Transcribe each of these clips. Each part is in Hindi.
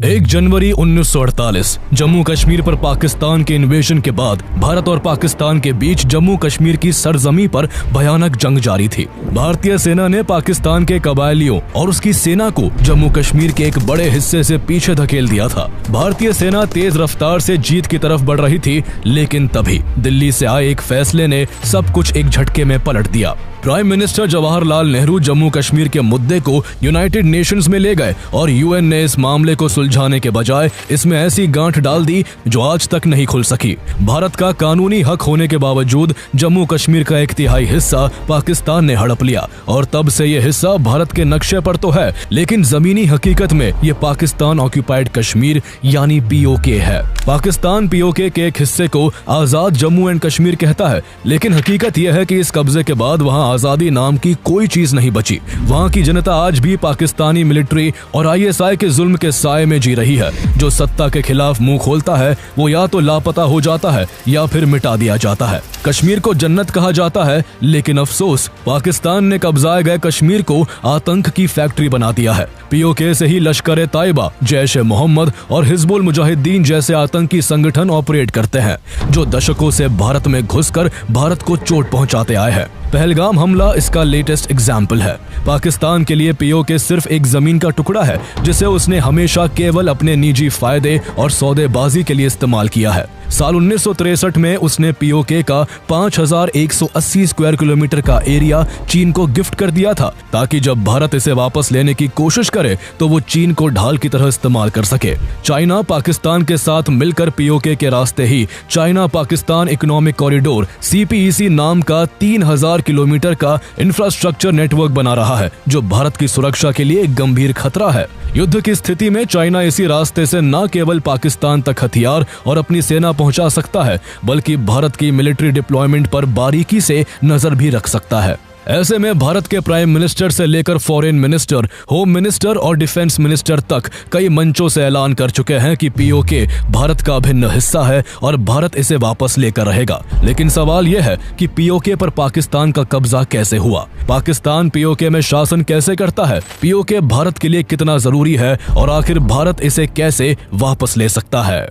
1 जनवरी 1948 जम्मू कश्मीर पर पाकिस्तान के इन्वेजन के बाद भारत और पाकिस्तान के बीच जम्मू कश्मीर की सरजमी पर भयानक जंग जारी थी। भारतीय सेना ने पाकिस्तान के कबायलियों और उसकी सेना को जम्मू कश्मीर के एक बड़े हिस्से से पीछे धकेल दिया था। भारतीय सेना तेज रफ्तार से जीत की तरफ बढ़ रही थी, लेकिन तभी दिल्ली से आए एक फैसले ने सब कुछ एक झटके में पलट दिया। प्राइम मिनिस्टर जवाहरलाल नेहरू जम्मू कश्मीर के मुद्दे को यूनाइटेड नेशंस में ले गए और यूएन ने इस मामले को सुलझाने के बजाय इसमें ऐसी गांठ डाल दी जो आज तक नहीं खुल सकी। भारत का कानूनी हक होने के बावजूद जम्मू कश्मीर का 1/3 हिस्सा पाकिस्तान ने हड़प लिया और तब से ये हिस्सा भारत के नक्शे पर तो है, लेकिन जमीनी हकीकत में ये पाकिस्तान ऑक्यूपाइड कश्मीर यानी पीओके है। पाकिस्तान पीओके के एक हिस्से को आजाद जम्मू एंड कश्मीर कहता है, लेकिन हकीकत यह है कि इस कब्जे के बाद वहाँ आजादी नाम की कोई चीज नहीं बची। वहाँ की जनता आज भी पाकिस्तानी मिलिट्री और आईएसआई के जुल्म के साए में जी रही है। जो सत्ता के खिलाफ मुंह खोलता है वो या तो लापता हो जाता है या फिर मिटा दिया जाता है। कश्मीर को जन्नत कहा जाता है, लेकिन अफसोस पाकिस्तान ने कब्जाए गए कश्मीर को आतंक की फैक्ट्री बना दिया है। पीओके से ही लश्कर ताइबा, जैश ए मोहम्मद और हिजबुल मुजाहिदीन जैसे आतंकी संगठन ऑपरेट करते हैं, जो दशकों से भारत में घुसकर भारत को चोट पहुंचाते आए हैं। पहलगाम हमला इसका लेटेस्ट एग्जाम्पल है। पाकिस्तान के लिए पीओके सिर्फ एक जमीन का टुकड़ा है जिसे उसने हमेशा केवल अपने निजी फायदे और सौदेबाजी के लिए इस्तेमाल किया है। साल 1963 में उसने पीओके का 5180 स्क्वायर किलोमीटर का एरिया चीन को गिफ्ट कर दिया था, ताकि जब भारत इसे वापस लेने की कोशिश करे तो वो चीन को ढाल की तरह इस्तेमाल कर सके। चाइना पाकिस्तान के साथ मिलकर पीओके के रास्ते ही China Pakistan economic corridor CPEC नाम का 3000 किलोमीटर का इंफ्रास्ट्रक्चर नेटवर्क बना रहा है, जो भारत की सुरक्षा के लिए एक गंभीर खतरा है। युद्ध की स्थिति में चाइना इसी रास्ते से न केवल पाकिस्तान तक हथियार और अपनी सेना पहुंचा सकता है, बल्कि भारत की मिलिट्री डिप्लॉयमेंट पर बारीकी से नजर भी रख सकता है। ऐसे में भारत के प्राइम मिनिस्टर से लेकर फॉरेन मिनिस्टर, होम मिनिस्टर और डिफेंस मिनिस्टर तक कई मंचों से ऐलान कर चुके हैं कि पीओके भारत का अभिन्न हिस्सा है और भारत इसे वापस लेकर रहेगा। लेकिन सवाल यह है कि पीओके पर पाकिस्तान का कब्जा कैसे हुआ? पाकिस्तान पीओके में शासन कैसे करता है? पीओके भारत के लिए कितना जरूरी है और आखिर भारत इसे कैसे वापस ले सकता है?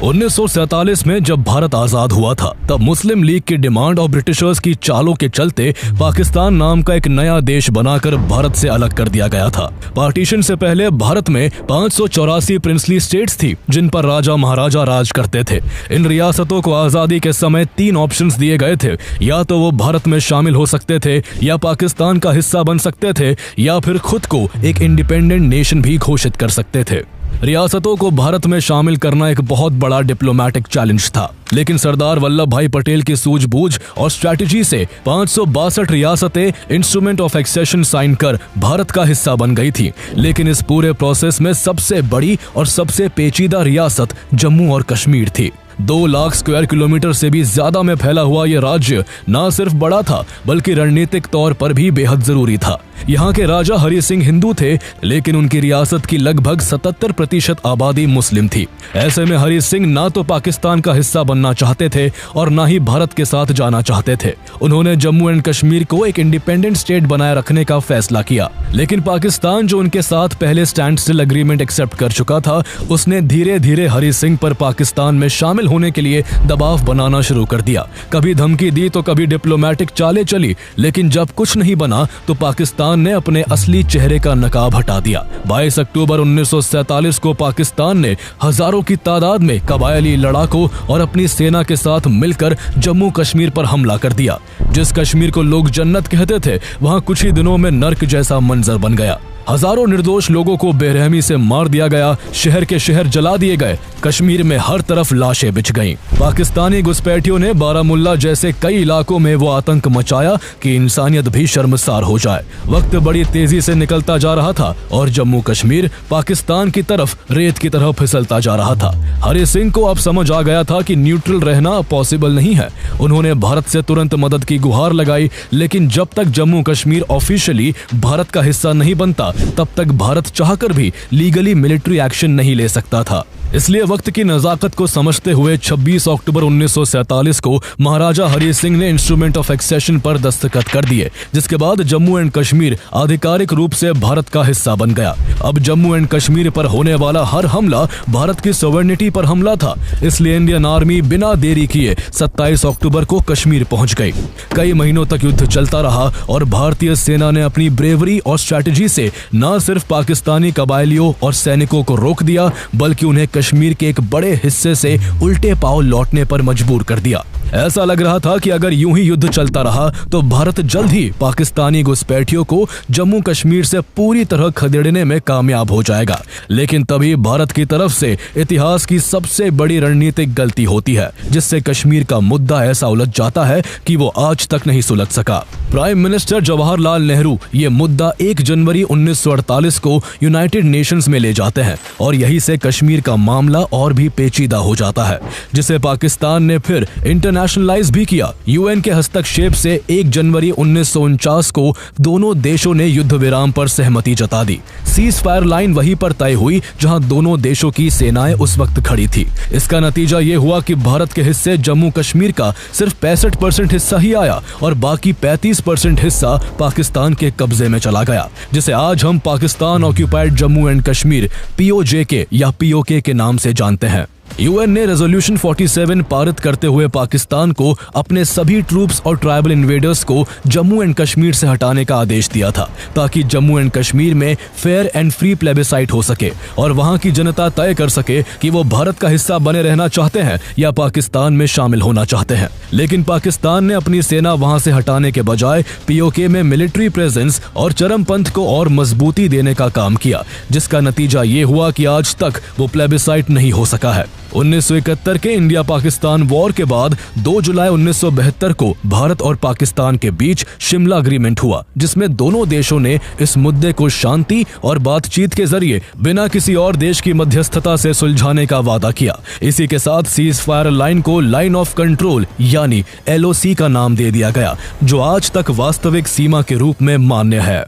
1947 में जब भारत आजाद हुआ था, तब मुस्लिम लीग की डिमांड और ब्रिटिशर्स की चालों के चलते पाकिस्तान नाम का एक नया देश बनाकर भारत से अलग कर दिया गया था। पार्टीशन से पहले भारत में 584 प्रिंसली स्टेट्स थी, जिन पर राजा महाराजा राज करते थे। इन रियासतों को आजादी के समय 3 ऑप्शंस दिए गए थे, या तो वो भारत में शामिल हो सकते थे, या पाकिस्तान का हिस्सा बन सकते थे, या फिर खुद को एक इंडिपेंडेंट नेशन भी घोषित कर सकते थे। रियासतों को भारत में शामिल करना एक बहुत बड़ा डिप्लोमेटिक चैलेंज था, लेकिन सरदार वल्लभ भाई पटेल की सूझबूझ और स्ट्रैटेजी से 562 रियासतें इंस्ट्रूमेंट ऑफ एक्सेशन साइन कर भारत का हिस्सा बन गई थी। लेकिन इस पूरे प्रोसेस में सबसे बड़ी और सबसे पेचीदा रियासत जम्मू और कश्मीर थी। 2 लाख स्क्वायर किलोमीटर से भी ज्यादा में फैला हुआ यह राज्य न सिर्फ बड़ा था, बल्कि रणनीतिक तौर पर भी बेहद जरूरी था। यहाँ के राजा हरि सिंह हिंदू थे, लेकिन उनकी रियासत की लगभग 77% आबादी मुस्लिम थी। ऐसे में हरि सिंह ना तो पाकिस्तान का हिस्सा बनना चाहते थे और ना ही भारत के साथ जाना चाहते थे। उन्होंने जम्मू एंड कश्मीर को एक इंडिपेंडेंट स्टेट बनाए रखने का फैसला किया, लेकिन पाकिस्तान, जो उनके साथ पहले स्टैंड स्टिल एग्रीमेंट एक्सेप्ट कर चुका था, उसने धीरे धीरे हरि सिंह पर पाकिस्तान में शामिल होने के लिए दबाव बनाना शुरू कर दिया। कभी धमकी दी तो कभी डिप्लोमेटिक चालें चली, लेकिन जब कुछ नहीं बना तो पाकिस्तान ने अपने असली चेहरे का नकाब हटा दिया। 22 अक्टूबर 1947 को पाकिस्तान ने हजारों की तादाद में कबायली लड़ाकों और अपनी सेना के साथ मिलकर जम्मू कश्मीर पर हमला कर दिया। जिस कश्मीर को लोग जन्नत कहते थे, वहां कुछ ही दिनों में नर्क जैसा मंजर बन गया। हजारों निर्दोष लोगों को बेरहमी से मार दिया गया, शहर के शहर जला दिए गए, कश्मीर में हर तरफ लाशें बिछ गईं। पाकिस्तानी घुसपैठियों ने बारामुल्ला जैसे कई इलाकों में वो आतंक मचाया कि इंसानियत भी शर्मसार हो जाए। वक्त बड़ी तेजी से निकलता जा रहा था और जम्मू कश्मीर पाकिस्तान की तरफ रेत की तरह फिसलता जा रहा था। हरि सिंह को अब समझ आ गया था कि न्यूट्रल रहना पॉसिबल नहीं है। उन्होंने भारत से तुरंत मदद की गुहार लगाई, लेकिन जब तक जम्मू कश्मीर ऑफिशियली भारत का हिस्सा नहीं बनता, तब तक भारत चाहकर भी लीगली मिलिट्री एक्शन नहीं ले सकता था। इसलिए वक्त की नजाकत को समझते हुए 26 अक्टूबर 1947 को महाराजा हरि सिंह ने इंस्ट्रूमेंट ऑफ एक्सेशन पर दस्तखत कर दिए, जिसके बाद जम्मू एंड कश्मीर आधिकारिक रूप से भारत का हिस्सा बन गया। अब जम्मू एंड कश्मीर पर होने वाला हर हमला भारत की सॉवरेनिटी पर हमला था, इसलिए इंडियन आर्मी बिना देरी किए 27 अक्टूबर को कश्मीर पहुंच गई। कई महीनों तक युद्ध चलता रहा और भारतीय सेना ने अपनी ब्रेवरी और स्ट्रैटेजी से न सिर्फ पाकिस्तानी कबायलियों और सैनिकों को रोक दिया, बल्कि उन्हें कश्मीर के एक बड़े हिस्से से उल्टे पांव लौटने पर मजबूर कर दिया। ऐसा लग रहा था कि अगर यूं ही युद्ध चलता रहा तो भारत जल्द ही पाकिस्तानी घुसपैठियों को जम्मू कश्मीर से पूरी तरह खदेड़ने में कामयाब हो जाएगा। लेकिन तभी भारत की तरफ से इतिहास की सबसे बड़ी रणनीतिक गलती होती है, जिससे कश्मीर का मुद्दा ऐसा उलझ जाता है कि वो आज तक नहीं सुलझ सका। प्राइम मिनिस्टर जवाहरलाल नेहरू ये मुद्दा 1 जनवरी 1948 को यूनाइटेड नेशंस में ले जाते हैं और यही से कश्मीर का मामला और भी पेचीदा हो जाता है, जिसे पाकिस्तान ने फिर इंटरनेशनलाइज भी किया। यूएन के हस्तक्षेप से 1 जनवरी 1949 को दोनों देशों ने युद्ध विराम पर सहमति जता दी। सीज फायर लाइन वहीं पर तय हुई जहां दोनों देशों की सेनाएं उस वक्त खड़ी थी। इसका नतीजा ये हुआ कि भारत के हिस्से जम्मू कश्मीर का सिर्फ 65% हिस्सा ही आया और बाकी 35% हिस्सा पाकिस्तान के कब्जे में चला गया, जिसे आज हम Pakistan occupied Jammu and Kashmir POJK या POK के नाम से जानते हैं। यूएन ने रेजोल्यूशन 47 पारित करते हुए पाकिस्तान को अपने सभी ट्रूप्स और ट्राइबल इन्वेडर्स को जम्मू एंड कश्मीर से हटाने का आदेश दिया था, ताकि जम्मू एंड कश्मीर में फेयर एंड फ्री प्लेबिसाइट हो सके और वहां की जनता तय कर सके कि वो भारत का हिस्सा बने रहना चाहते हैं या पाकिस्तान में शामिल होना चाहते हैं। लेकिन पाकिस्तान ने अपनी सेना वहां से हटाने के बजाय POK में मिलिट्री प्रेजेंस और चरमपंथ को और मजबूती देने का काम किया, जिसका नतीजा ये हुआ कि आज तक वो प्लेबिसाइट नहीं हो सका है। 1971 के इंडिया पाकिस्तान वॉर के बाद 2 जुलाई 1972 को भारत और पाकिस्तान के बीच शिमला एग्रीमेंट हुआ, जिसमें दोनों देशों ने इस मुद्दे को शांति और बातचीत के जरिए बिना किसी और देश की मध्यस्थता से सुलझाने का वादा किया। इसी के साथ सीज फायर लाइन को लाइन ऑफ कंट्रोल यानी LOC का नाम दे दिया गया, जो आज तक वास्तविक सीमा के रूप में मान्य है।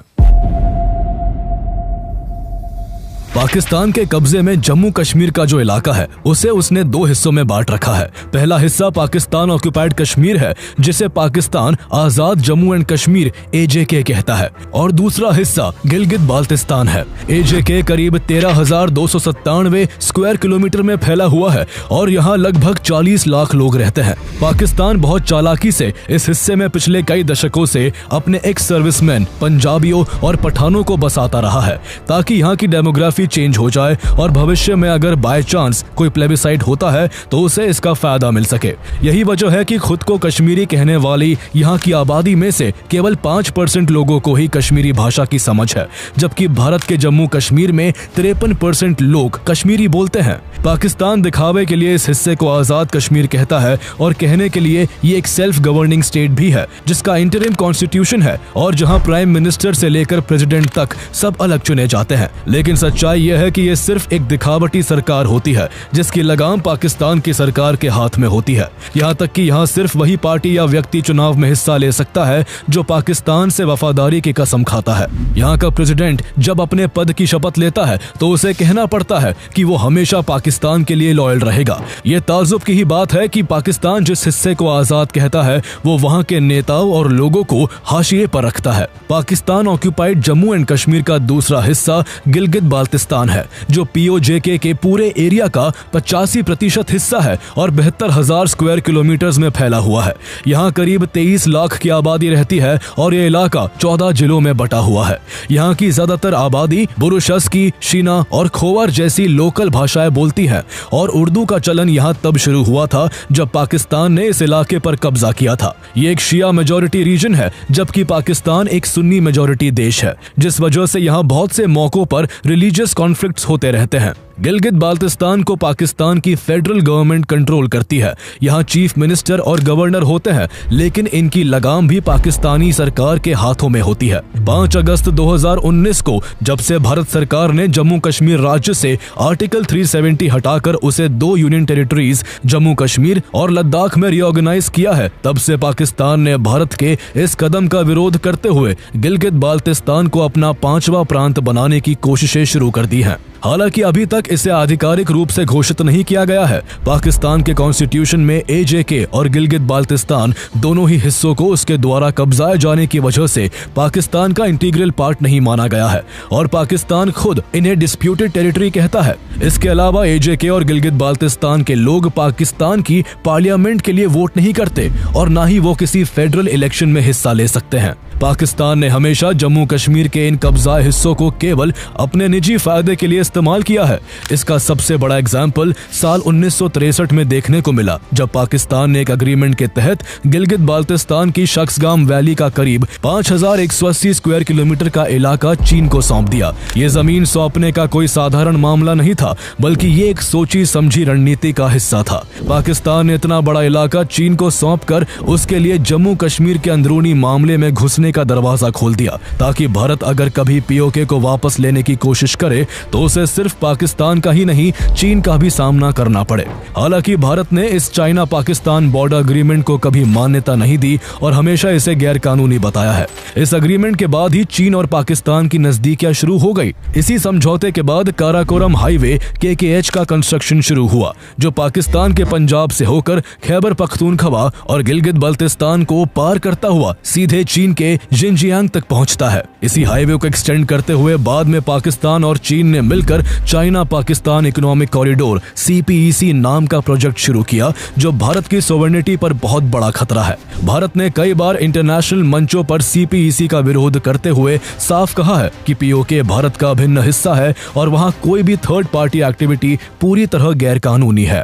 पाकिस्तान के कब्जे में जम्मू कश्मीर का जो इलाका है उसे उसने 2 हिस्सों में बांट रखा है। पहला हिस्सा पाकिस्तान ऑक्यूपाइड कश्मीर है, जिसे पाकिस्तान आजाद जम्मू एंड कश्मीर AJK कहता है, और दूसरा हिस्सा गिलगित बाल्टिस्तान है। AJK करीब 13,297 स्क्वायर किलोमीटर में फैला हुआ है और यहाँ लगभग 40 लाख लोग रहते हैं। पाकिस्तान बहुत चालाकी से इस हिस्से में पिछले कई दशकों से अपने एक्स सर्विसमैन पंजाबियों और पठानों को बसाता रहा है, ताकि यहाँ की डेमोग्राफी चेंज हो जाए और भविष्य में अगर बाय चांस कोई प्लेबिसाइट होता है तो उसे इसका फायदा मिल सके। यही वजह है कि खुद को कश्मीरी कहने वाली यहाँ की आबादी में से केवल 5% लोगों को ही कश्मीरी भाषा की समझ है, जबकि भारत के जम्मू कश्मीर में 53% लोग कश्मीरी बोलते हैं। पाकिस्तान दिखावे के लिए इस हिस्से को आजाद कश्मीर कहता है और कहने के लिए ये एक सेल्फ गवर्निंग स्टेट भी है, जिसका इंटरिम कॉन्स्टिट्यूशन है और जहाँ प्राइम मिनिस्टर से लेकर प्रेसिडेंट तक सब अलग चुने जाते हैं। लेकिन सच्चाई यह है कि ये सिर्फ एक दिखावटी सरकार होती है, जिसकी लगाम पाकिस्तान की सरकार के हाथ में होती है। यहाँ तक कि यहाँ सिर्फ वही पार्टी या व्यक्ति चुनाव में हिस्सा ले सकता है जो पाकिस्तान से वफादारी की कसम खाता है। यहाँ का प्रेसिडेंट जब अपने पद की शपथ लेता है तो उसे कहना पड़ता है कि वो हमेशा पाकिस्तान के लिए लॉयल रहेगा। ये ताज्जुब की ही बात है कि पाकिस्तान जिस हिस्से को आजाद कहता है वो वहाँ के नेताओं और लोगों को हाशिए पर रखता है। पाकिस्तान ऑक्यूपाइड जम्मू एंड कश्मीर का दूसरा हिस्सा गिलगित बाल्टिस्तान है, जो POJK के पूरे एरिया का 85% हिस्सा है और 72,000 स्क्वायर किलोमीटर में फैला हुआ है। यहाँ करीब 23 लाख की आबादी रहती है और ये इलाका 14 जिलों में बटा हुआ है। यहाँ की ज्यादातर आबादी बुरुशस्की, शीना और खोवर जैसी लोकल भाषाएं बोलती है और उर्दू का चलन यहाँ तब शुरू हुआ था जब पाकिस्तान ने इस इलाके पर कब्जा किया था। ये एक शिया मेजॉरिटी रीजन है, जबकि पाकिस्तान एक सुन्नी मेजॉरिटी देश है, जिस वजह से यहाँ बहुत से मौकों पर रिलीजियस कॉन्फ्लिक्ट्स होते रहते हैं। गिलगित बाल्टिस्तान को पाकिस्तान की फेडरल गवर्नमेंट कंट्रोल करती है। यहाँ चीफ मिनिस्टर और गवर्नर होते हैं, लेकिन इनकी लगाम भी पाकिस्तानी सरकार के हाथों में होती है। 5 अगस्त 2019 को जब से भारत सरकार ने जम्मू कश्मीर राज्य से आर्टिकल 370 हटाकर उसे 2 यूनियन टेरिटरीज जम्मू कश्मीर और लद्दाख में रीऑर्गेनाइज किया है, तब से पाकिस्तान ने भारत के इस कदम का विरोध करते हुए गिलगित बाल्टिस्तान को अपना 5वां प्रांत बनाने की कोशिशें शुरू कर दी हैं। हालांकि अभी तक इसे आधिकारिक रूप से घोषित नहीं किया गया है। पाकिस्तान के कॉन्स्टिट्यूशन में AJK और गिलगित बाल्टिस्तान दोनों ही हिस्सों को उसके द्वारा कब्जाए जाने की वजह से पाकिस्तान का इंटीग्रल पार्ट नहीं माना गया है और पाकिस्तान खुद इन्हें डिस्प्यूटेड टेरिटरी कहता है। इसके अलावा AJK और गिलगित बाल्टिस्तान के लोग पाकिस्तान की पार्लियामेंट के लिए वोट नहीं करते और ना ही वो किसी फेडरल इलेक्शन में हिस्सा ले सकते हैं। पाकिस्तान ने हमेशा जम्मू कश्मीर के इन कब्जाए हिस्सों को केवल अपने निजी फायदे के लिए इस्तेमाल किया है। इसका सबसे बड़ा एग्जाम्पल साल 1963 में देखने को मिला, जब पाकिस्तान ने एक एग्रीमेंट के तहत गिलगित बाल्टिस्तान की शख्सगाम वैली का करीब 5180 स्क्वायर किलोमीटर का इलाका चीन को सौंप दिया। ये जमीन सौंपने का कोई साधारण मामला नहीं था, बल्कि ये एक सोची समझी रणनीति का हिस्सा था। पाकिस्तान ने इतना बड़ा इलाका चीन को सौंपकर उसके लिए जम्मू कश्मीर के अंदरूनी मामले में घुसने का दरवाजा खोल दिया, ताकि भारत अगर कभी POK को वापस लेने की कोशिश करे तो उसे सिर्फ पाकिस्तान का ही नहीं, चीन का भी सामना करना पड़े। हालांकि भारत ने इस चाइना पाकिस्तान बॉर्डर एग्रीमेंट को कभी मान्यता नहीं दी और हमेशा इसे गैर कानूनी बताया है। इस एग्रीमेंट के बाद ही चीन और पाकिस्तान की नजदीकियां शुरू हो गई। इसी समझौते के बाद काराकोरम हाईवे KKH का कंस्ट्रक्शन शुरू हुआ, जो पाकिस्तान के पंजाब से होकर खैबर पख्तूनख्वा और गिलगित बाल्टिस्तान को पार करता हुआ सीधे चीन के जिनजियांग तक पहुंचता है। इसी हाईवे को एक्सटेंड करते हुए बाद में पाकिस्तान और चीन ने मिलकर China Pakistan economic corridor CPEC नाम का प्रोजेक्ट शुरू किया, जो भारत की सोवरेनिटी पर बहुत बड़ा खतरा है। भारत ने कई बार इंटरनेशनल मंचों पर CPEC का विरोध करते हुए साफ कहा है कि POK भारत का अभिन्न हिस्सा है और वहां कोई भी थर्ड पार्टी एक्टिविटी पूरी तरह गैर कानूनी है।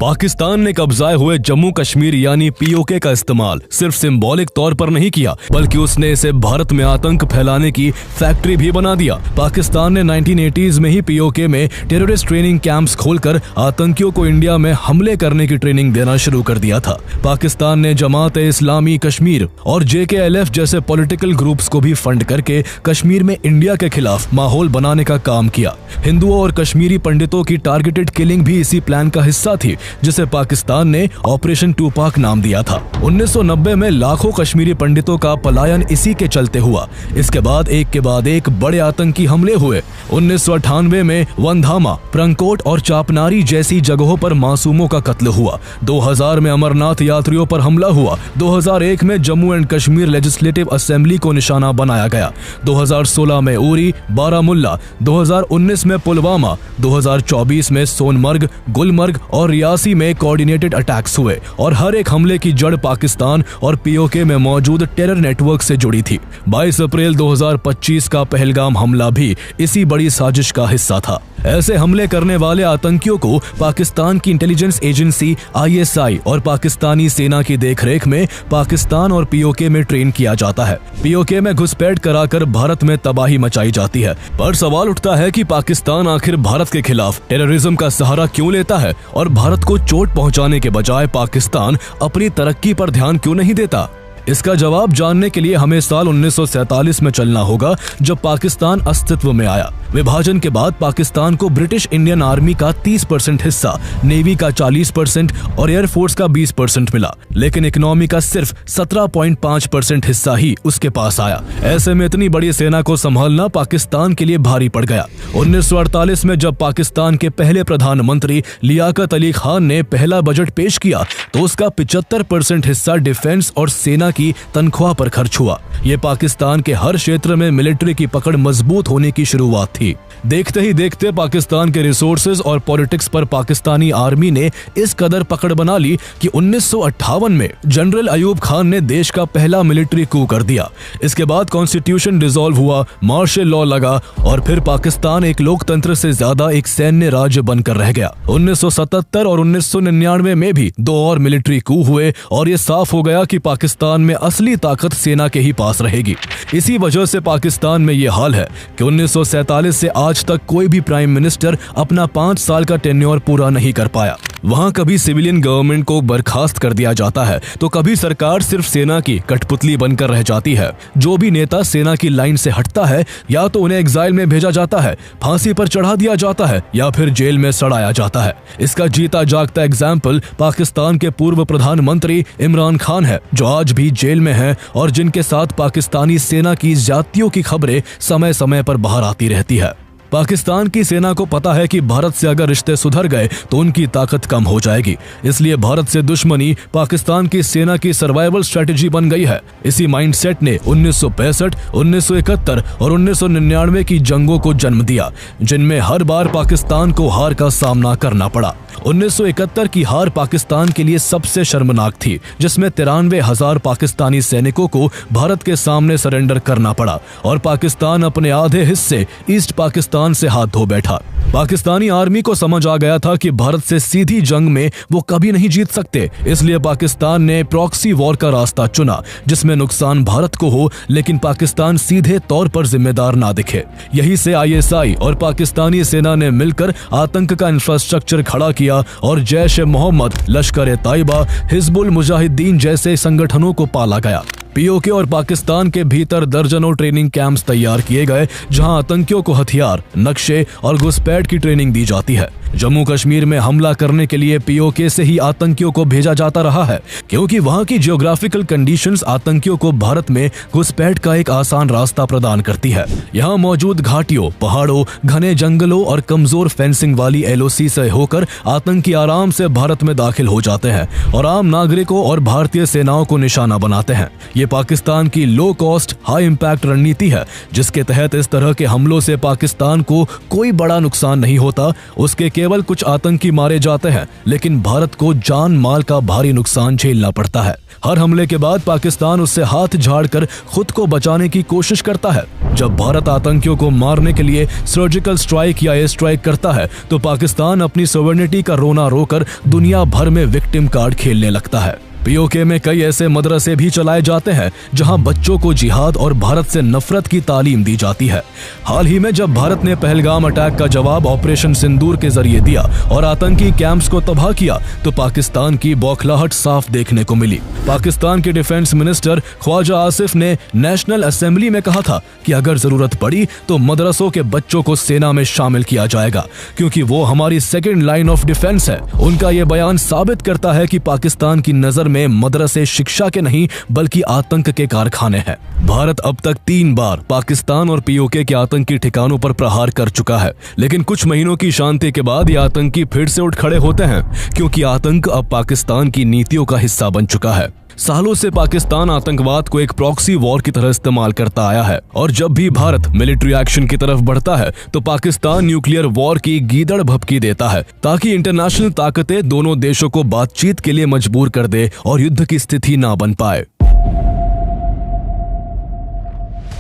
पाकिस्तान ने कब्जाए हुए जम्मू कश्मीर यानी POK का इस्तेमाल सिर्फ सिंबॉलिक तौर पर नहीं किया, बल्कि उसने इसे भारत में आतंक फैलाने की फैक्ट्री भी बना दिया। पाकिस्तान ने 1980s में ही POK में टेररिस्ट ट्रेनिंग कैंप्स खोलकर आतंकियों को इंडिया में हमले करने की ट्रेनिंग देना शुरू कर दिया था। पाकिस्तान ने जमात-ए-इस्लामी कश्मीर और JKLF जैसे पॉलिटिकल ग्रुप्स को भी फंड करके कश्मीर में इंडिया के खिलाफ माहौल बनाने का काम किया। हिंदुओं और कश्मीरी पंडितों की टारगेटेड किलिंग भी इसी प्लान का हिस्सा थी, जिसे पाकिस्तान ने ऑपरेशन टूपाक नाम दिया था। 1990 में लाखों कश्मीरी पंडितों का पलायन इसी के चलते हुआ। इसके बाद एक बड़े आतंकी हमले हुए। 1998 में वनधामा, प्रंकोट और चापनारी जैसी जगहों पर मासूमों का कत्ल हुआ। 2000 में अमरनाथ यात्रियों पर हमला हुआ। 2001 में Jammu and Kashmir legislative assembly को निशाना बनाया गया। 2016 में उरी, बारामुल्ला, 2019 में पुलवामा, 2024 में सोनमर्ग, गुलमर्ग और रियासी में कोऑर्डिनेटेड अटैक्स हुए और हर एक हमले की जड़ पाकिस्तान और POK में मौजूद टेरर नेटवर्क से जुड़ी थी। 22 अप्रैल 2025 का पहलगाम हमला भी इसी बड़ी साजिश का हिस्सा था। ऐसे हमले करने वाले आतंकियों को पाकिस्तान की इंटेलिजेंस एजेंसी ISI और पाकिस्तानी सेना की देखरेख में पाकिस्तान और POK में ट्रेन किया जाता है। POK में घुसपैठ कराकर भारत में तबाही मचाई जाती है। पर सवाल उठता है कि पाकिस्तान आखिर भारत के खिलाफ टेररिज्म का सहारा क्यों लेता है और भारत को चोट पहुंचाने के बजाय पाकिस्तान अपनी तरक्की पर ध्यान क्यों नहीं देता? इसका जवाब जानने के लिए हमें साल 1947 में चलना होगा, जब पाकिस्तान अस्तित्व में आया। विभाजन के बाद पाकिस्तान को ब्रिटिश इंडियन आर्मी का 30% हिस्सा, नेवी का 40% और एयरफोर्स का 20% मिला, लेकिन इकोनॉमी का सिर्फ 17.5% हिस्सा ही उसके पास आया। ऐसे में इतनी बड़ी सेना को संभालना पाकिस्तान के लिए भारी पड़ गया। 1948 में जब पाकिस्तान के पहले प्रधानमंत्री लियाकत अली खान ने पहला बजट पेश किया, तो उसका 75% हिस्सा डिफेंस और सेना की तनख्वाह पर खर्च हुआ। ये पाकिस्तान के हर क्षेत्र में मिलिट्री की पकड़ मजबूत होने की शुरुआत थी। देखते ही देखते पाकिस्तान के रिसोर्सेज और पॉलिटिक्स पर पाकिस्तानी आर्मी ने इस कदर पकड़ बना ली कि 1958 में जनरल अयूब खान ने देश का पहला मिलिट्री कू कर दिया। इसके बाद कॉन्स्टिट्यूशन डिसॉल्व हुआ, मार्शल लॉ लगा और फिर पाकिस्तान एक लोकतंत्र से ज्यादा एक सैन्य राज्य बनकर रह गया। 1977 और 1999 में भी 2 और मिलिट्री कू हुए और ये साफ हो गया कि पाकिस्तान में असली ताकत सेना के ही पास रहेगी। इसी वजह से पाकिस्तान में ये हाल है कि 1947 से आज तक कोई भी प्राइम मिनिस्टर अपना 5 साल का टेन्योर पूरा नहीं कर पाया। वहाँ कभी सिविलियन गवर्नमेंट को बर्खास्त कर दिया जाता है तो कभी सरकार सिर्फ सेना की कठपुतली बनकर रह जाती है। जो भी नेता सेना की लाइन से हटता है या तो उन्हें एग्जाइल में भेजा जाता है, फांसी पर चढ़ा दिया जाता है या फिर जेल में सड़ाया जाता है। इसका जीता जागता एग्जाम्पल पाकिस्तान के पूर्व प्रधानमंत्री इमरान खान है, जो आज भी जेल में है और जिनके साथ पाकिस्तानी सेना की ज्यादतियों की खबरें समय समय पर बाहर आती रहती है। पाकिस्तान की सेना को पता है कि भारत से अगर रिश्ते सुधर गए तो उनकी ताकत कम हो जाएगी, इसलिए भारत से दुश्मनी पाकिस्तान की सेना की सर्वाइवल स्ट्रेटेजी बन गई है। इसी माइंडसेट ने 1965, 1971 और 1999 की जंगों को जन्म दिया, जिनमें हर बार पाकिस्तान को हार का सामना करना पड़ा। 1971 की हार पाकिस्तान के लिए सबसे शर्मनाक थी, जिसमें 93,000 पाकिस्तानी सैनिकों को भारत के सामने सरेंडर करना पड़ा और पाकिस्तान अपने आधे हिस्से ईस्ट पाकिस्तान से हाथ धो बैठा। पाकिस्तानी आर्मी को समझ आ गया था कि भारत से सीधी जंग में वो कभी नहीं जीत सकते, इसलिए पाकिस्तान ने प्रॉक्सी वॉर का रास्ता चुना, जिसमें नुकसान भारत को हो लेकिन पाकिस्तान सीधे तौर पर जिम्मेदार ना दिखे। यही से ISI और पाकिस्तानी सेना ने मिलकर आतंक का इंफ्रास्ट्रक्चर खड़ा किया और जैश-ए-मोहम्मद, लश्कर-ए-तैयबा, हिजबुल मुजाहिदीन जैसे संगठनों को पाला गया। POK और पाकिस्तान के भीतर दर्जनों ट्रेनिंग कैंप्स तैयार किए गए, जहां आतंकियों को हथियार, नक्शे और घुसपैठ की ट्रेनिंग दी जाती है। जम्मू कश्मीर में हमला करने के लिए POK से ही आतंकियों को भेजा जाता रहा है, क्योंकि वहां की जियोग्राफिकल कंडीशंस आतंकियों को भारत में घुसपैठ का एक आसान रास्ता प्रदान करती है। यहाँ मौजूद घाटियों, पहाड़ों, घने जंगलों और कमजोर फेंसिंग वाली LOC से होकर आतंकी आराम से भारत में दाखिल हो जाते हैं और आम नागरिकों और भारतीय सेनाओं को निशाना बनाते हैं। ये पाकिस्तान की लो कॉस्ट हाई इम्पैक्ट रणनीति है, जिसके तहत इस तरह के हमलों से पाकिस्तान को कोई बड़ा नुकसान नहीं होता। उसके केवल कुछ आतंकी मारे जाते हैं, लेकिन भारत को जान माल का भारी नुकसान झेलना पड़ता है। हर हमले के बाद पाकिस्तान उससे हाथ झाड़कर खुद को बचाने की कोशिश करता है। जब भारत आतंकियों को मारने के लिए सर्जिकल स्ट्राइक या एयर स्ट्राइक करता है तो पाकिस्तान अपनी सॉवरेनिटी का रोना रोकर दुनिया भर में विक्टिम कार्ड खेलने लगता है। POK में कई ऐसे मदरसे भी चलाए जाते हैं जहां बच्चों को जिहाद और भारत से नफरत की तालीम दी जाती है। हाल ही में जब भारत ने पहलगाम अटैक का जवाब ऑपरेशन सिंदूर के जरिए दिया और आतंकी कैंप्स को तबाह किया तो पाकिस्तान की बौखलाहट साफ देखने को मिली। पाकिस्तान के डिफेंस मिनिस्टर ख्वाजा आसिफ ने नेशनल असेंबली में कहा था कि अगर जरूरत पड़ी तो मदरसों के बच्चों को सेना में शामिल किया जाएगा, क्योंकि वो हमारी सेकेंड लाइन ऑफ डिफेंस है। उनका ये बयान साबित करता है कि पाकिस्तान की नजर में मदरसे शिक्षा के नहीं बल्कि आतंक के कारखाने हैं। भारत अब तक 3 बार पाकिस्तान और POK के आतंकी ठिकानों पर प्रहार कर चुका है, लेकिन कुछ महीनों की शांति के बाद ये आतंकी फिर से उठ खड़े होते हैं, क्योंकि आतंक अब पाकिस्तान की नीतियों का हिस्सा बन चुका है। सालों से पाकिस्तान आतंकवाद को एक प्रॉक्सी वॉर की तरह इस्तेमाल करता आया है और जब भी भारत मिलिट्री एक्शन की तरफ बढ़ता है तो पाकिस्तान न्यूक्लियर वॉर की गीदड़ भभकी देता है, ताकि इंटरनेशनल ताकतें दोनों देशों को बातचीत के लिए मजबूर कर दे और युद्ध की स्थिति ना बन पाए।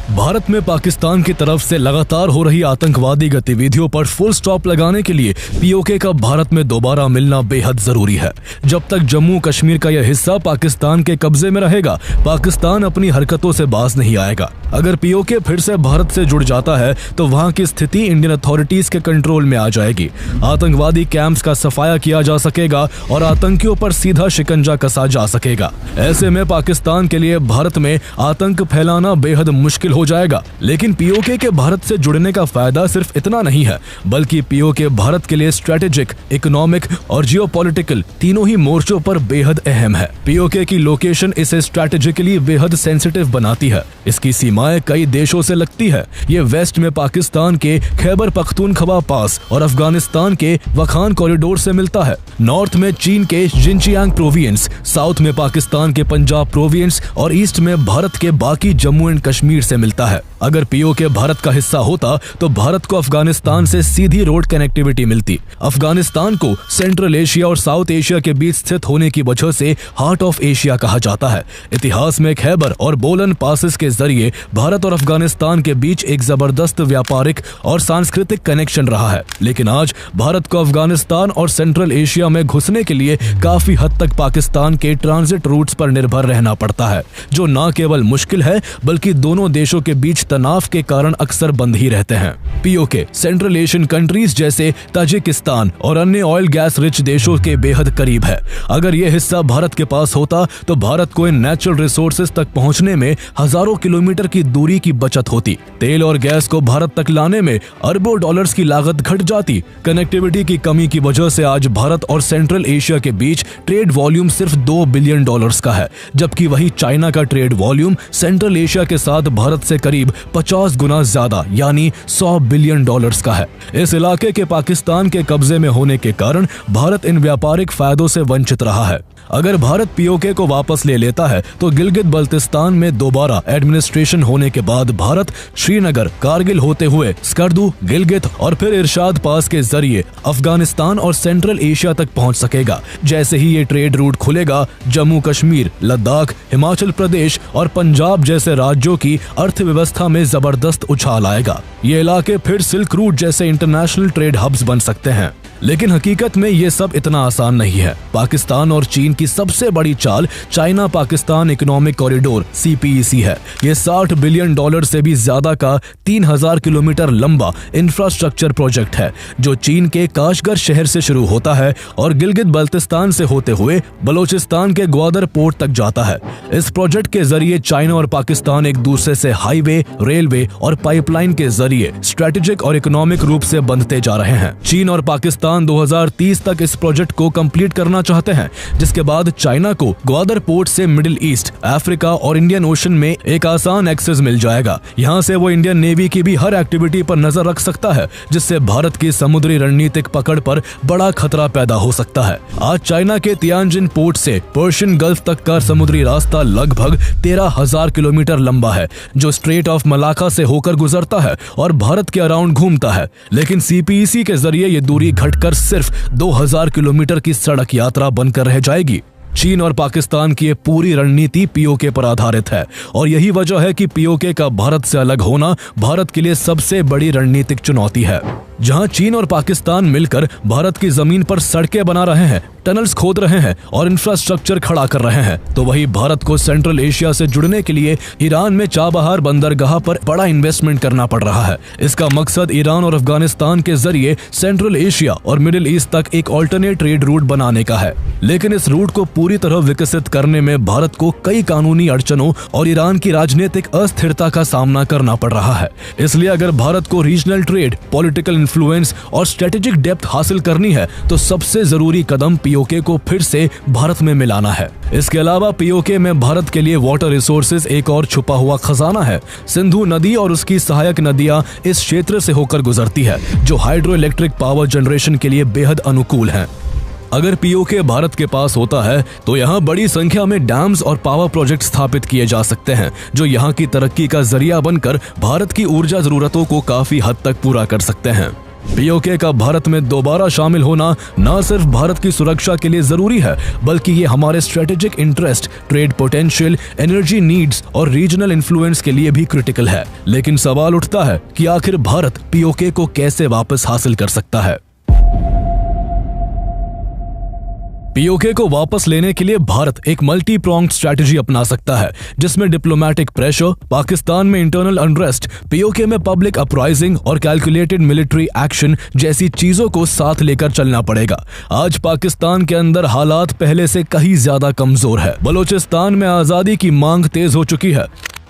भारत में पाकिस्तान की तरफ से लगातार हो रही आतंकवादी गतिविधियों पर फुल स्टॉप लगाने के लिए POK का भारत में दोबारा मिलना बेहद जरूरी है। जब तक जम्मू कश्मीर का यह हिस्सा पाकिस्तान के कब्जे में रहेगा, पाकिस्तान अपनी हरकतों से बाज नहीं आएगा। अगर POK फिर से भारत से जुड़ जाता है तो वहां की स्थिति इंडियन अथॉरिटीज के कंट्रोल में आ जाएगी। आतंकवादी कैंप्स का सफाया किया जा सकेगा और आतंकियों पर सीधा शिकंजा कसा जा सकेगा। ऐसे में पाकिस्तान के लिए भारत में आतंक फैलाना बेहद मुश्किल हो जाएगा। लेकिन POK के भारत से जुड़ने का फायदा सिर्फ इतना नहीं है, बल्कि POK भारत के लिए स्ट्रेटेजिक, इकोनॉमिक और जियोपॉलिटिकल तीनों ही मोर्चों पर बेहद अहम है। POK की लोकेशन इसे स्ट्रेटेजिकली बेहद सेंसिटिव बनाती है। इसकी सीमाएं कई देशों से लगती है। ये वेस्ट में पाकिस्तान के खैबर पख्तूनख्वा पास और अफगानिस्तान के वखान कॉरिडोर से मिलता है। नॉर्थ में चीन के जिनजियांग प्रोविंस, साउथ में पाकिस्तान के पंजाब प्रोविंस और ईस्ट में भारत के बाकी जम्मू एंड कश्मीर से मिलता है। अगर POK भारत का हिस्सा होता तो भारत को अफगानिस्तान से सीधी रोड कनेक्टिविटी मिलती। अफगानिस्तान को सेंट्रल एशिया और साउथ एशिया के बीच स्थित होने की वजह से हार्ट ऑफ एशिया कहा जाता है। इतिहास में खैबर और बोलन पासेस के जरिए भारत और अफगानिस्तान के बीच एक जबरदस्त व्यापारिक और सांस्कृतिक कनेक्शन रहा है। लेकिन आज भारत को अफगानिस्तान और सेंट्रल एशिया में घुसने के लिए काफी हद तक पाकिस्तान के ट्रांजिट रूट्स पर निर्भर रहना पड़ता है, जो न केवल मुश्किल है बल्कि दोनों देशों के बीच तनाव के कारण अक्सर बंद ही रहते हैं। पीओके सेंट्रल एशियन कंट्रीज जैसे ताजिकिस्तान और अन्य ऑयल गैस रिच देशों के बेहद करीब है। अगर ये हिस्सा भारत के पास होता तो भारत को इन नेचुरल रिसोर्सेज तक पहुंचने में हजारों किलोमीटर की दूरी की बचत होती। तेल और गैस को भारत तक लाने में अरबों डॉलर्स की लागत घट जाती। कनेक्टिविटी की कमी की वजह से आज भारत और सेंट्रल एशिया के बीच ट्रेड वॉल्यूम सिर्फ $2 बिलियन का है, जबकि वही चाइना का ट्रेड वॉल्यूम सेंट्रल एशिया के साथ भारत से करीब 50 गुना ज्यादा यानी $100 बिलियन का है। इस इलाके के पाकिस्तान के कब्जे में होने के कारण भारत इन व्यापारिक फायदों से वंचित रहा है। अगर भारत पीओके को वापस ले लेता है तो गिलगित बल्तिस्तान में दोबारा एडमिनिस्ट्रेशन होने के बाद भारत श्रीनगर, कारगिल होते हुए स्कर्दू, गिलगित और फिर इरशाद पास के जरिए अफगानिस्तान और सेंट्रल एशिया तक पहुंच सकेगा। जैसे ही ये ट्रेड रूट खुलेगा, जम्मू कश्मीर, लद्दाख, हिमाचल प्रदेश और पंजाब जैसे राज्यों की अर्थव्यवस्था में जबरदस्त उछाल आएगा। ये इलाके फिर सिल्क रूट जैसे इंटरनेशनल ट्रेड हब्स बन सकते हैं। लेकिन हकीकत में ये सब इतना आसान नहीं है। पाकिस्तान और चीन की सबसे बड़ी चाल China Pakistan economic corridor CPEC है। ये $60 बिलियन से भी ज्यादा का 3000 किलोमीटर लंबा इंफ्रास्ट्रक्चर प्रोजेक्ट है, जो चीन के काशगर शहर से शुरू होता है और गिलगित बल्तिस्तान से होते हुए बलोचिस्तान के ग्वादर पोर्ट तक जाता है। इस प्रोजेक्ट के जरिए चाइना और पाकिस्तान एक दूसरे से हाईवे, रेलवे और पाइपलाइन के जरिए स्ट्रेटेजिक और इकोनॉमिक रूप से बंधते जा रहे हैं। चीन और पाकिस्तान 2030 तक इस प्रोजेक्ट को कंप्लीट करना चाहते हैं, जिसके बाद चाइना को ग्वादर पोर्ट से मिडिल ईस्ट, अफ्रीका और इंडियन ओशन में एक आसान एक्सेस मिल जाएगा। यहाँ से वो इंडियन नेवी की भी हर एक्टिविटी पर नजर रख सकता है, जिससे भारत की समुद्री रणनीतिक पकड़ पर बड़ा खतरा पैदा हो सकता है। आज चाइना के तियानजिन पोर्ट से पर्शियन गल्फ तक का समुद्री रास्ता लगभग 13,000 किलोमीटर लंबा है, जो स्ट्रेट ऑफ मलाका से होकर गुजरता है और भारत के अराउंड घूमता है। लेकिन CPEC के जरिए ये दूरी घटकर सिर्फ 2000 किलोमीटर की सड़क यात्रा बनकर रह जाएगी। चीन और पाकिस्तान की ये पूरी रणनीति पीओके पर आधारित है और यही वजह है कि पीओके का भारत से अलग होना भारत के लिए सबसे बड़ी रणनीतिक चुनौती है। जहां चीन और पाकिस्तान मिलकर भारत की जमीन पर सड़कें बना रहे हैं, टनल्स खोद रहे हैं और इंफ्रास्ट्रक्चर खड़ा कर रहे हैं, तो वही भारत को सेंट्रल एशिया से जुड़ने के लिए ईरान में चाबहार बंदरगाह पर बड़ा इन्वेस्टमेंट करना पड़ रहा है। इसका मकसद ईरान और अफगानिस्तान के जरिए सेंट्रल एशिया और मिडिल ईस्ट तक एक ऑल्टरनेट ट्रेड रूट बनाने का है। लेकिन इस रूट को पूरी तरह विकसित करने में भारत को कई कानूनी अड़चनों और ईरान की राजनीतिक अस्थिरता का सामना करना पड़ रहा है। इसलिए अगर भारत को रीजनल ट्रेड, पॉलिटिकल इन्फ्लुएंस और स्ट्रेटेजिक डेप्थ हासिल करनी है तो सबसे जरूरी कदम पीओके को फिर से भारत में मिलाना है। इसके अलावा पीओके में भारत के लिए वाटर रिसोर्सेज एक और छुपा हुआ खजाना है। सिंधु नदी और उसकी सहायक नदियां इस क्षेत्र से होकर गुजरती है, जो हाइड्रो इलेक्ट्रिक पावर जनरेशन के लिए बेहद अनुकूल है। अगर पीओके भारत के पास होता है तो यहाँ बड़ी संख्या में डैम्स और पावर प्रोजेक्ट स्थापित किए जा सकते हैं, जो यहाँ की तरक्की का जरिया बनकर भारत की ऊर्जा जरूरतों को काफी हद तक पूरा कर सकते हैं। पीओके का भारत में दोबारा शामिल होना न सिर्फ भारत की सुरक्षा के लिए जरूरी है, बल्कि ये हमारे strategic interest, trade potential, energy needs और रीजनल इन्फ्लुएंस के लिए भी क्रिटिकल है। लेकिन सवाल उठता है कि आखिर भारत पीओके को कैसे वापस हासिल कर सकता है। पीओके को वापस लेने के लिए भारत एक मल्टी प्रोंग्ड स्ट्रैटेजी अपना सकता है, जिसमें डिप्लोमेटिक प्रेशर, पाकिस्तान में इंटरनल अनरेस्ट, पीओके में पब्लिक अपराइजिंग और कैलकुलेटेड मिलिट्री एक्शन जैसी चीजों को साथ लेकर चलना पड़ेगा। आज पाकिस्तान के अंदर हालात पहले से कहीं ज्यादा कमजोर है। बलोचिस्तान में आजादी की मांग तेज हो चुकी है।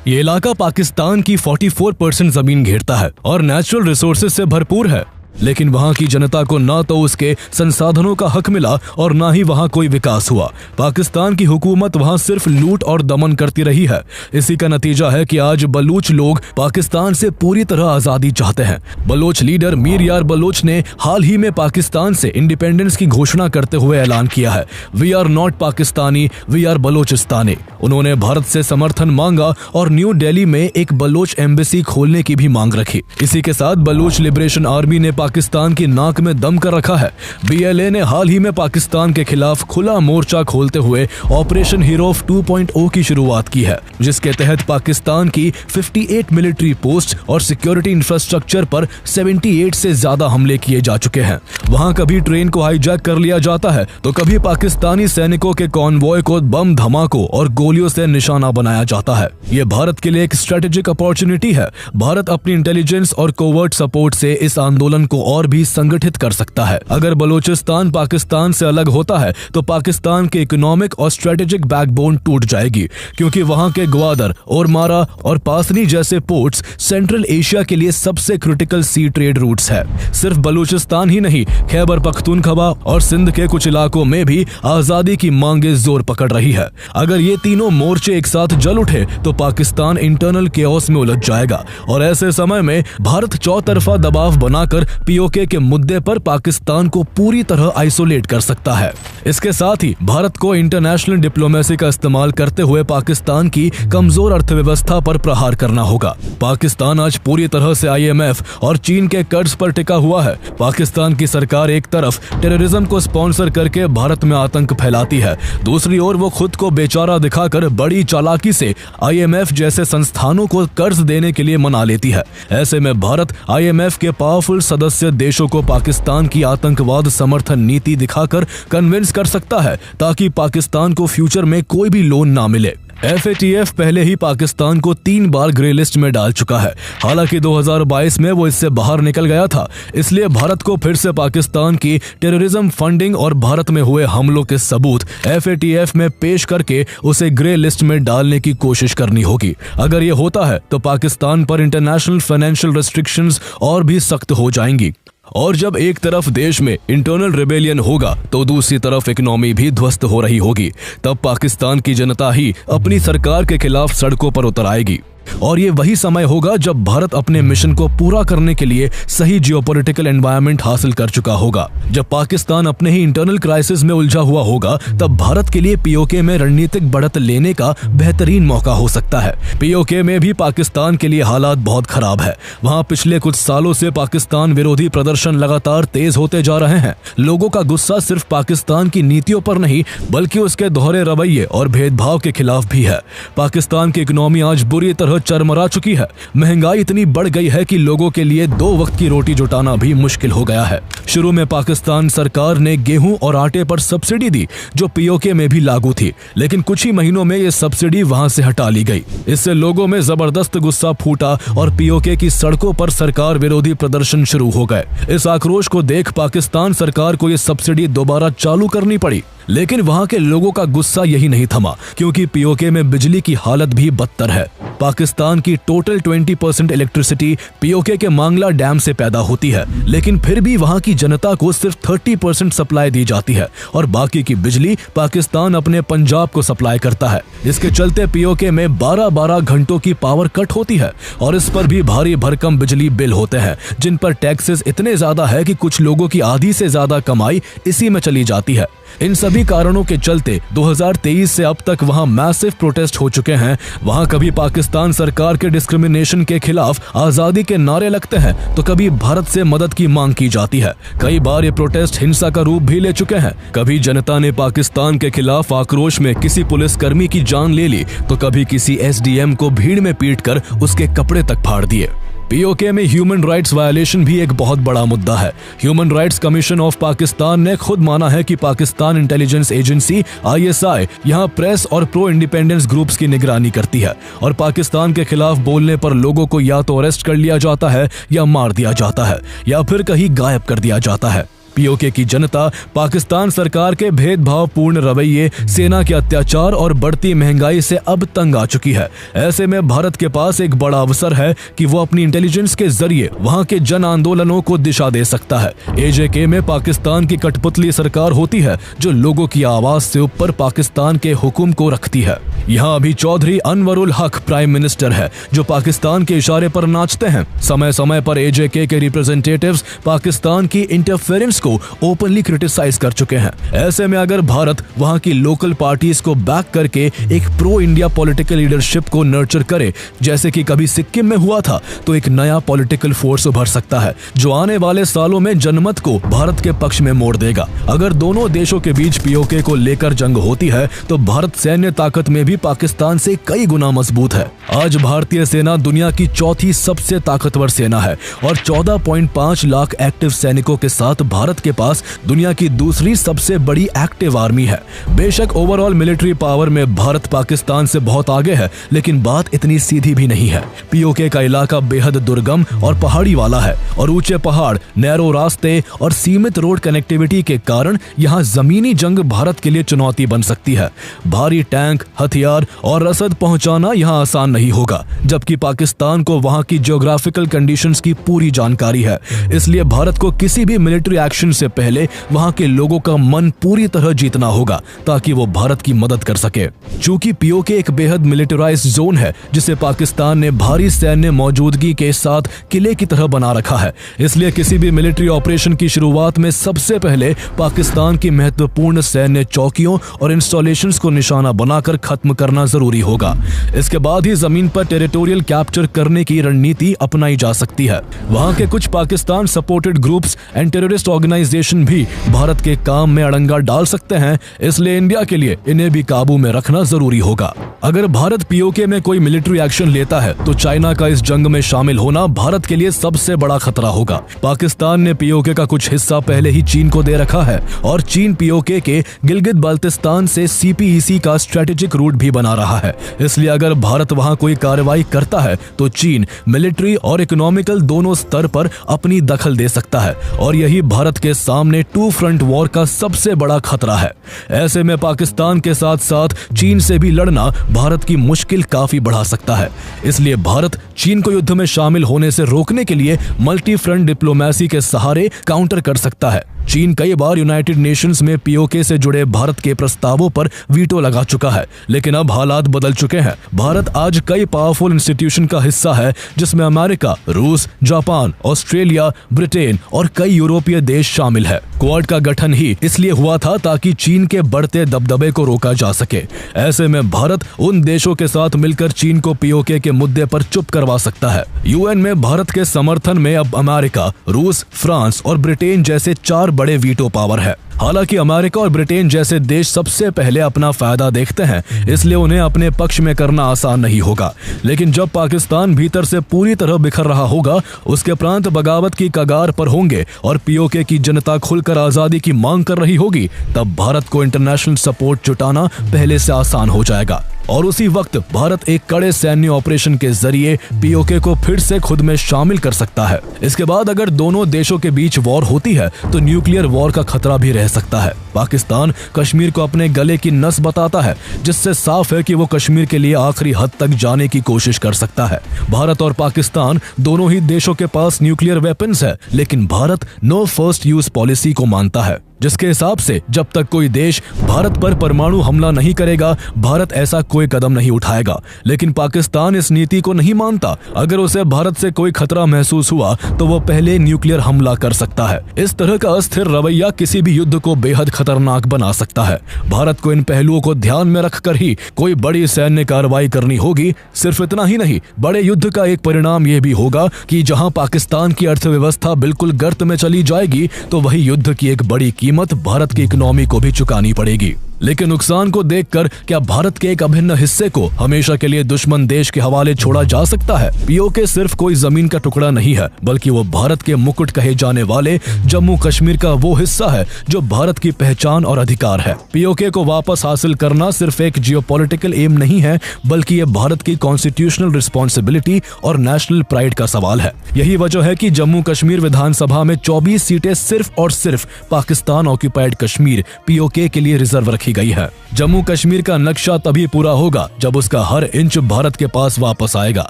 ये इलाका पाकिस्तान की 44% जमीन घेरता है और नेचुरल रिसोर्सेज से भरपूर है, लेकिन वहां की जनता को ना तो उसके संसाधनों का हक मिला और ना ही वहां कोई विकास हुआ। पाकिस्तान की हुकूमत वहां सिर्फ लूट और दमन करती रही है। इसी का नतीजा है कि आज बलूच लोग पाकिस्तान से पूरी तरह आजादी चाहते हैं। बलोच लीडर मीर यार बलोच ने हाल ही में पाकिस्तान से इंडिपेंडेंस की घोषणा करते हुए ऐलान किया है, we are not Pakistani, we are Balochistani. उन्होंने भारत से समर्थन मांगा और न्यू दिल्ली में एक बलोच एम्बेसी खोलने की भी मांग रखी। इसी के साथ बलोच लिबरेशन आर्मी ने पाकिस्तान की नाक में दम कर रखा है। BLA ने हाल ही में पाकिस्तान के खिलाफ खुला मोर्चा खोलते हुए ऑपरेशन हीरोफ 2.0 की शुरुआत की है, जिसके तहत पाकिस्तान की 58 मिलिट्री पोस्ट और सिक्योरिटी इंफ्रास्ट्रक्चर पर 78 से ज्यादा हमले किए जा चुके हैं। वहां कभी ट्रेन को हाईजैक कर लिया जाता है तो कभी पाकिस्तानी सैनिकों के कॉन्वॉय को बम धमाकों और गोलियों से निशाना बनाया जाता है। ये भारत के लिए एक स्ट्रेटेजिक अपॉर्चुनिटी है। भारत अपनी इंटेलिजेंस और कोवर्ट सपोर्ट से इस आंदोलन को और भी संगठित कर सकता है। अगर बलूचिस्तान पाकिस्तान से अलग होता है तो पाकिस्तान के इकोनॉमिक और स्ट्रेटेजिक बैकबोन टूट जाएगी, क्योंकि वहां के ग्वादर, ओरमारा और पासनी जैसे पोर्ट्स सेंट्रल एशिया के लिए सबसे क्रिटिकल सी ट्रेड रूट्स है। सिर्फ बलूचिस्तान ही नहीं, खैबर पख्तूनख्वा और सिंध के कुछ इलाकों में भी आजादी की मांगे जोर पकड़ रही है। अगर ये तीनों मोर्चे एक साथ जल उठे तो पाकिस्तान इंटरनल केओस में उलझ जाएगा और ऐसे समय में भारत चौतरफा दबाव बनाकर POK के मुद्दे पर पाकिस्तान को पूरी तरह आइसोलेट कर सकता है। इसके साथ ही भारत को इंटरनेशनल डिप्लोमेसी का इस्तेमाल करते हुए पाकिस्तान की कमजोर अर्थव्यवस्था पर प्रहार करना होगा। पाकिस्तान आज पूरी तरह से IMF और चीन के कर्ज पर टिका हुआ है। पाकिस्तान की सरकार एक तरफ टेररिज्म को स्पॉन्सर करके भारत में आतंक फैलाती है, दूसरी ओर वो खुद को बेचारा दिखाकर बड़ी चालाकी से IMF जैसे संस्थानों को कर्ज देने के लिए मना लेती है। ऐसे में भारत IMF के पावरफुल सदस्य देशों को पाकिस्तान की आतंकवाद समर्थन नीति दिखाकर कन्विंस कर सकता है ताकि पाकिस्तान को फ्यूचर में कोई भी लोन ना मिले। FATF पहले ही पाकिस्तान को 3 बार ग्रे लिस्ट में डाल चुका है। हालांकि 2022 में वो इससे बाहर निकल गया था, इसलिए भारत को फिर से पाकिस्तान की टेररिज्म फंडिंग और भारत में हुए हमलों के सबूत FATF में पेश करके उसे ग्रे लिस्ट में डालने की कोशिश करनी होगी। अगर ये होता है तो पाकिस्तान पर इंटरनेशनल फाइनेंशियल रेस्ट्रिक्शंस और भी सख्त हो जाएंगी। और जब एक तरफ देश में इंटरनल रिबेलियन होगा तो दूसरी तरफ इकोनॉमी भी ध्वस्त हो रही होगी। तब पाकिस्तान की जनता ही अपनी सरकार के खिलाफ सड़कों पर उतर आएगी और ये वही समय होगा जब भारत अपने मिशन को पूरा करने के लिए सही जियोपॉलिटिकल एनवायरनमेंट हासिल कर चुका होगा। जब पाकिस्तान अपने ही इंटरनल क्राइसिस में उलझा हुआ होगा तब भारत के लिए POK में रणनीतिक बढ़त लेने का बेहतरीन मौका हो सकता है। POK में भी पाकिस्तान के लिए हालात बहुत खराब है। वहाँ पिछले कुछ सालों से पाकिस्तान विरोधी प्रदर्शन लगातार तेज होते जा रहे हैं। लोगों का गुस्सा सिर्फ पाकिस्तान की नीतियों पर नहीं बल्कि उसके दोहरे रवैये और भेदभाव के खिलाफ भी है। पाकिस्तान की इकोनॉमी आज बुरी तरह चरमरा चुकी है। महंगाई इतनी बढ़ गई है कि लोगों के लिए 2 वक्त की रोटी जुटाना भी मुश्किल हो गया है। शुरू में पाकिस्तान सरकार ने गेहूं और आटे पर सब्सिडी दी जो POK में भी लागू थी, लेकिन कुछ ही महीनों में ये सब्सिडी वहां से हटा ली गई। इससे लोगों में जबरदस्त गुस्सा फूटा और POK की सड़कों पर सरकार विरोधी प्रदर्शन शुरू हो गए। इस आक्रोश को देख पाकिस्तान सरकार को ये सब्सिडी दोबारा चालू करनी पड़ी, लेकिन वहां के लोगों का गुस्सा यही नहीं थमा, क्योंकि POK में बिजली की हालत भी बदतर है। पाकिस्तान की टोटल 20% इलेक्ट्रिसिटी POK के मांगला डैम से पैदा होती है, लेकिन फिर भी वहां की जनता को सिर्फ 30% सप्लाई दी जाती है और बाकी की बिजली पाकिस्तान अपने पंजाब को सप्लाई करता है। इसके चलते POK में 12-12 घंटों की पावर कट होती है और इस पर भी भारी भरकम बिजली बिल होते हैं, जिन पर टैक्सेस इतने ज्यादा है कि कुछ लोगों की आधी से ज्यादा कमाई इसी में चली जाती है। इन सभी कारणों के चलते 2023 से अब तक वहां मैसिव प्रोटेस्ट हो चुके हैं। वहां कभी पाकिस्तान सरकार के डिस्क्रिमिनेशन के खिलाफ आजादी के नारे लगते हैं तो कभी भारत से मदद की मांग की जाती है। कई बार ये प्रोटेस्ट हिंसा का रूप भी ले चुके हैं। कभी जनता ने पाकिस्तान के खिलाफ आक्रोश में किसी पुलिसकर्मी की जान ले ली तो कभी किसी SDM को भीड़ में पीटकर उसके कपड़े तक फाड़ दिए। POK में ह्यूमन राइट्स वायलेशन भी एक बहुत बड़ा मुद्दा है। Human rights commission of Pakistan ने खुद माना है कि पाकिस्तान इंटेलिजेंस एजेंसी ISI यहां प्रेस और प्रो इंडिपेंडेंस ग्रुप्स की निगरानी करती है और पाकिस्तान के खिलाफ बोलने पर लोगों को या तो अरेस्ट कर लिया जाता है या मार दिया जाता है या फिर कहीं गायब कर दिया जाता है। POK की जनता पाकिस्तान सरकार के भेदभावपूर्ण रवैये, सेना के अत्याचार और बढ़ती महंगाई से अब तंग आ चुकी है। ऐसे में भारत के पास एक बड़ा अवसर है कि वो अपनी इंटेलिजेंस के जरिए वहां के जन आंदोलनों को दिशा दे सकता है। AJK में पाकिस्तान की कठपुतली सरकार होती है जो लोगों की आवाज से ऊपर पाकिस्तान के हुक्म को रखती है। यहाँ अभी चौधरी अनवरुल हक प्राइम मिनिस्टर है जो पाकिस्तान के इशारे पर नाचते हैं। समय समय पर AJK के रिप्रेजेंटेटिव्स पाकिस्तान की इंटरफेरेंस को ओपनली क्रिटिसाइज कर चुके हैं। ऐसे में अगर भारत वहां की लोकल पार्टीज को बैक करके एक प्रो इंडिया पॉलिटिकल लीडरशिप को नर्चर करे, जैसे कि कभी सिक्किम में हुआ था, तो एक नया पॉलिटिकल फोर्स उभर सकता है जो आने वाले सालों में जनमत को भारत के पक्ष में मोड़ देगा। अगर दोनों देशों के बीच पीओके को लेकर जंग होती है तो भारत सैन्य ताकत में भी पाकिस्तान से कई गुना मजबूत है। आज भारतीय सेना दुनिया की चौथी सबसे ताकतवर सेना है और 14.5 लाख एक्टिव सैनिकों के साथ भारत के पास दुनिया की दूसरी सबसे बड़ी एक्टिव आर्मी है। बेशक ओवरऑल मिलिट्री पावर में भारत पाकिस्तान से बहुत आगे है, लेकिन बात इतनी सीधी भी नहीं है। पीओके का इलाका बेहद दुर्गम और पहाड़ी वाला है और ऊंचे पहाड़, नैरो रास्ते और सीमित रोड कनेक्टिविटी के कारण यहाँ जमीनी जंग भारत के लिए चुनौती बन सकती है। भारी टैंक, हथियार और रसद पहुंचाना यहाँ आसान नहीं होगा, जबकि पाकिस्तान को वहाँ की ज्योग्राफिकल कंडीशंस की पूरी जानकारी है। इसलिए भारत को किसी भी मिलिट्री एक्शन से पहले वहाँ के लोगों का मन पूरी तरह जीतना होगा ताकि वो भारत की मदद कर सके। चूंकि पीओके एक बेहद मिलिटराइज्ड जोन है जिसे पाकिस्तान ने भारी सैन्य मौजूदगी के साथ किले की तरह बना रखा है, इसलिए किसी भी मिलिट्री ऑपरेशन की शुरुआत में सबसे पहले पाकिस्तान की महत्वपूर्ण सैन्य चौकियों और इंस्टॉलेशंस को निशाना बनाकर खत्म करना जरूरी होगा। इसके बाद ही जमीन पर टेरिटोरियल कैप्चर करने की रणनीति अपनाई जा सकती है। वहां के कुछ Pakistan supported groups and terrorist organisation भी भारत के काम में अड़ंगा डाल सकते हैं, इसलिए इंडिया के लिए इन्हें भी काबू में रखना जरूरी होगा। अगर भारत पीओके में कोई मिलिट्री एक्शन लेता है तो चाइना का इस जंग में शामिल होना भारत के लिए सबसे बड़ा खतरा होगा। पाकिस्तान ने पीओके का कुछ हिस्सा पहले ही चीन को दे रखा है और चीन पीओके के गिलगित बाल्टिस्तान से सीपीईसी का स्ट्रेटेजिक रूट भी बना रहा है। इसलिए अगर भारत वहां कोई कार्रवाई करता है तो चीन मिलिट्री और इकोनॉमिकल दोनों स्तर पर अपनी दखल दे सकता है और यही भारत के सामने टू फ्रंट वॉर का सबसे बड़ा खतरा है। ऐसे में पाकिस्तान के साथ साथ चीन से भी लड़ना भारत की मुश्किल काफी बढ़ा सकता है। इसलिए भारत चीन को युद्ध में शामिल होने से रोकने के लिए मल्टी फ्रंट डिप्लोमेसी के सहारे काउंटर कर सकता है। चीन कई बार यूनाइटेड नेशंस में पीओके से जुड़े भारत के प्रस्तावों पर वीटो लगा चुका है, लेकिन अब हालात बदल चुके हैं। भारत आज कई पावरफुल इंस्टीट्यूशन का हिस्सा है जिसमें अमेरिका, रूस, जापान, ऑस्ट्रेलिया, ब्रिटेन और कई यूरोपीय देश शामिल है। क्वाड का गठन ही इसलिए हुआ था ताकि चीन के बढ़ते दबदबे को रोका जा सके। ऐसे में भारत उन देशों के साथ मिलकर चीन को पीओके के मुद्दे पर चुप करवा सकता है। यूएन में भारत के समर्थन में अब अमेरिका, रूस, फ्रांस और ब्रिटेन जैसे 4 बड़े वीटो पावर है। हालांकि अमेरिका और ब्रिटेन जैसे देश सबसे पहले अपना फायदा देखते हैं, इसलिए उन्हें अपने पक्ष में करना आसान नहीं होगा। लेकिन जब पाकिस्तान भीतर से पूरी तरह बिखर रहा होगा, उसके प्रांत बगावत की कगार पर होंगे और पीओके की जनता खुलकर आजादी की मांग कर रही होगी, तब भारत को इंटरनेशनल सपोर्ट जुटाना पहले से आसान हो जाएगा। और उसी वक्त भारत एक कड़े सैन्य ऑपरेशन के जरिए पीओके को फिर से खुद में शामिल कर सकता है। इसके बाद अगर दोनों देशों के बीच वॉर होती है तो न्यूक्लियर वॉर का खतरा भी रह सकता है। पाकिस्तान कश्मीर को अपने गले की नस बताता है, जिससे साफ है कि वो कश्मीर के लिए आखिरी हद तक जाने की कोशिश कर सकता है। भारत और पाकिस्तान दोनों ही देशों के पास न्यूक्लियर वेपन्स है, लेकिन Bharat no first use policy को मानता है, जिसके हिसाब से जब तक कोई देश भारत पर परमाणु हमला नहीं करेगा, भारत ऐसा कोई कदम नहीं उठाएगा। लेकिन पाकिस्तान इस नीति को नहीं मानता। अगर उसे भारत से कोई खतरा महसूस हुआ तो वो पहले न्यूक्लियर हमला कर सकता है। इस तरह का अस्थिर रवैया किसी भी युद्ध को बेहद खतरनाक बना सकता है। भारत को इन पहलुओं को ध्यान में रखकर ही कोई बड़ी सैन्य कार्रवाई करनी होगी। सिर्फ इतना ही नहीं, बड़े युद्ध का एक परिणाम यह भी होगा कि जहां पाकिस्तान की अर्थव्यवस्था बिल्कुल गर्त में चली जाएगी, तो वही युद्ध की एक बड़ी कीमत भारत की इकोनॉमी को भी चुकानी पड़ेगी। लेकिन नुकसान को देखकर क्या भारत के एक अभिन्न हिस्से को हमेशा के लिए दुश्मन देश के हवाले छोड़ा जा सकता है? पीओके सिर्फ कोई जमीन का टुकड़ा नहीं है, बल्कि वो भारत के मुकुट कहे जाने वाले जम्मू कश्मीर का वो हिस्सा है जो भारत की पहचान और अधिकार है। पीओके को वापस हासिल करना सिर्फ एक जियोपॉलिटिकल एम नहीं है, बल्कि ये भारत की कॉन्स्टिट्यूशनल रिस्पॉन्सिबिलिटी और नेशनल प्राइड का सवाल है। यही वजह है कि जम्मू कश्मीर विधानसभा में 24 सीटें सिर्फ और सिर्फ पाकिस्तान ऑक्यूपाइड कश्मीर पीओके के लिए रिजर्व रखी गई है। जम्मू कश्मीर का नक्शा तभी पूरा होगा जब उसका हर इंच भारत के पास वापस आएगा।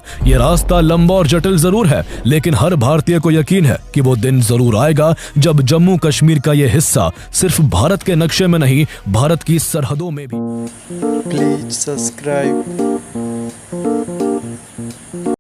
ये रास्ता लंबा और जटिल जरूर है, लेकिन हर भारतीय को यकीन है कि वो दिन जरूर आएगा जब जम्मू कश्मीर का ये हिस्सा सिर्फ भारत के नक्शे में नहीं, भारत की सरहदों में भी। Please subscribe.